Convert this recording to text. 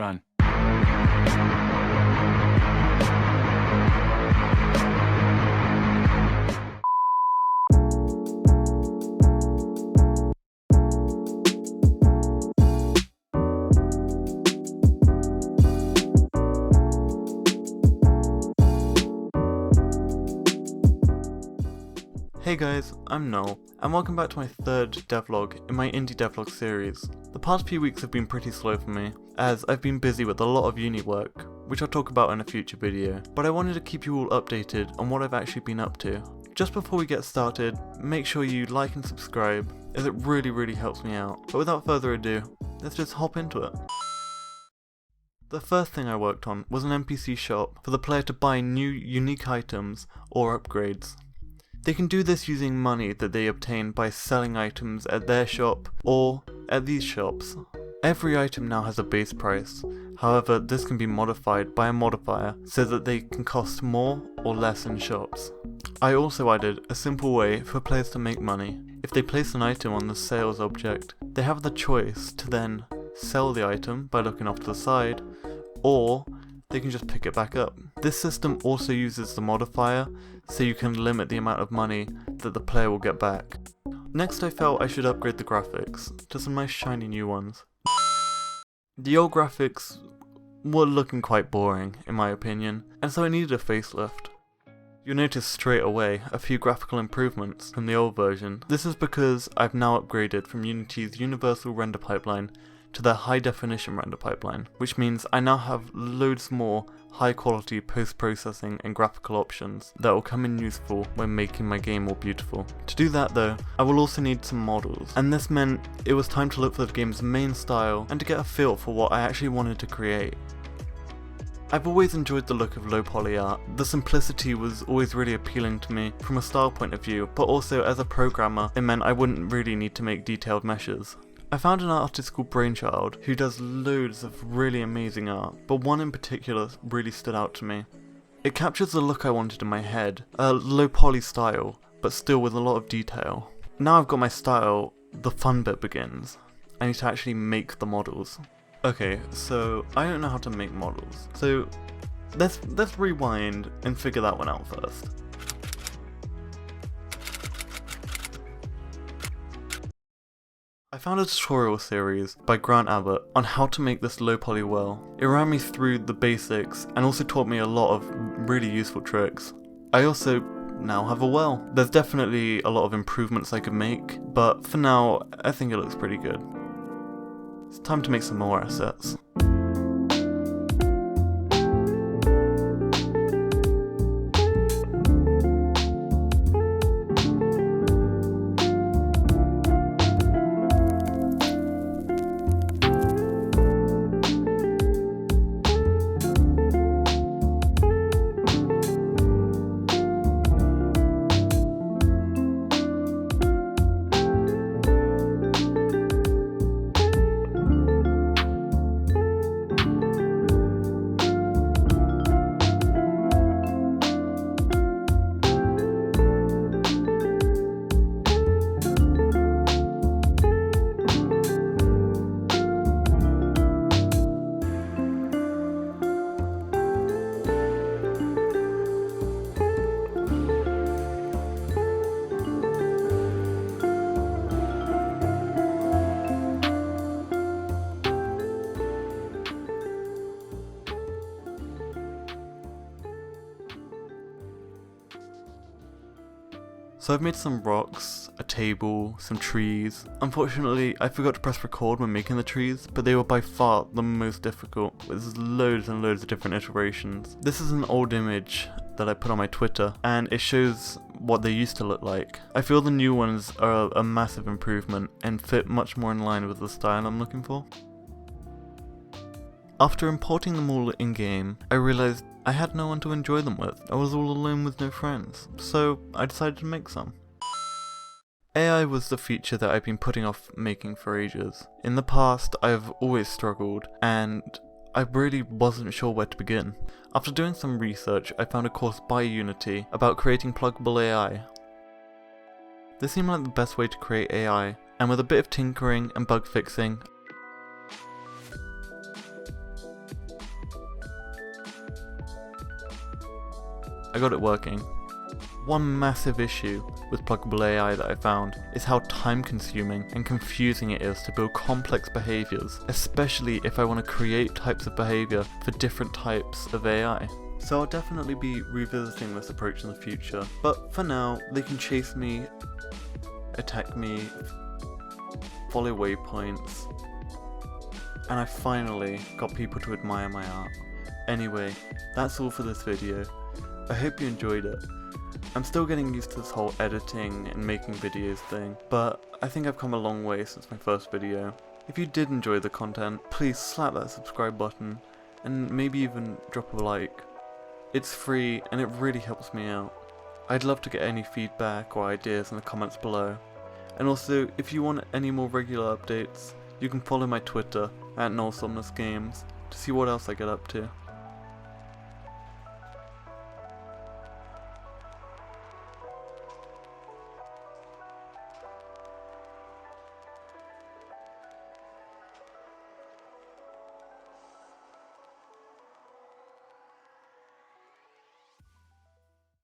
Run. Hey guys, I'm Noel, and welcome back to my third devlog in my indie devlog series. The past few weeks have been pretty slow for me, as I've been busy with a lot of uni work, which I'll talk about in a future video, but I wanted to keep you all updated on what I've actually been up to. Just before we get started, make sure you like and subscribe, as it really helps me out. But without further ado, let's just hop into it. The first thing I worked on was an NPC shop for the player to buy new unique items or upgrades. They can do this using money that they obtain by selling items at their shop or at these shops. Every item now has a base price, however this can be modified by a modifier so that they can cost more or less in shops. I also added a simple way for players to make money. If they place an item on the sales object, they have the choice to then sell the item by looking off to the side, or they can just pick it back up. This system also uses the modifier, so you can limit the amount of money that the player will get back. Next I felt I should upgrade the graphics to some nice shiny new ones. The old graphics were looking quite boring in my opinion, and so I needed a facelift. You'll notice straight away a few graphical improvements from the old version. This is because I've now upgraded from Unity's universal render pipeline to their high definition render pipeline, which means I now have loads more high quality post-processing and graphical options that will come in useful when making my game more beautiful. To do that though, I will also need some models, and this meant it was time to look for the game's main style and to get a feel for what I actually wanted to create. I've always enjoyed the look of low poly art. The simplicity was always really appealing to me from a style point of view, but also as a programmer it meant I wouldn't really need to make detailed meshes. I found an artist called Brainchild who does loads of really amazing art, but one in particular really stood out to me. It captures the look I wanted in my head, a low poly style, but still with a lot of detail. Now I've got my style, the fun bit begins. I need to actually make the models. Okay, so I don't know how to make models, so let's rewind and figure that one out first. I found a tutorial series by Grant Abbott on how to make this low poly well. It ran me through the basics and also taught me a lot of really useful tricks. I also now have a well. There's definitely a lot of improvements I could make, but for now I think it looks pretty good. It's time to make some more assets. So I've made some rocks, a table, some trees. Unfortunately, I forgot to press record when making the trees, but they were by far the most difficult. There's loads and loads of different iterations. This is an old image that I put on my Twitter, and it shows what they used to look like. I feel the new ones are a massive improvement and fit much more in line with the style I'm looking for. After importing them all in-game, I realised I had no one to enjoy them with. I was all alone with no friends, so I decided to make some. AI was the feature that I've been putting off making for ages. In the past, I've always struggled, and I really wasn't sure where to begin. After doing some research, I found a course by Unity about creating pluggable AI. This seemed like the best way to create AI, and with a bit of tinkering and bug fixing, I got it working. One massive issue with pluggable AI that I found is how time consuming and confusing it is to build complex behaviours, especially if I want to create types of behaviour for different types of AI. So I'll definitely be revisiting this approach in the future, but for now they can chase me, attack me, follow waypoints, and I finally got people to admire my art. Anyway, that's all for this video. I hope you enjoyed it. I'm still getting used to this whole editing and making videos thing, but I think I've come a long way since my first video. If you did enjoy the content, please slap that subscribe button and maybe even drop a like. It's free and it really helps me out. I'd love to get any feedback or ideas in the comments below. And also, if you want any more regular updates, you can follow my Twitter @NoelSomnusGames to see what else I get up to.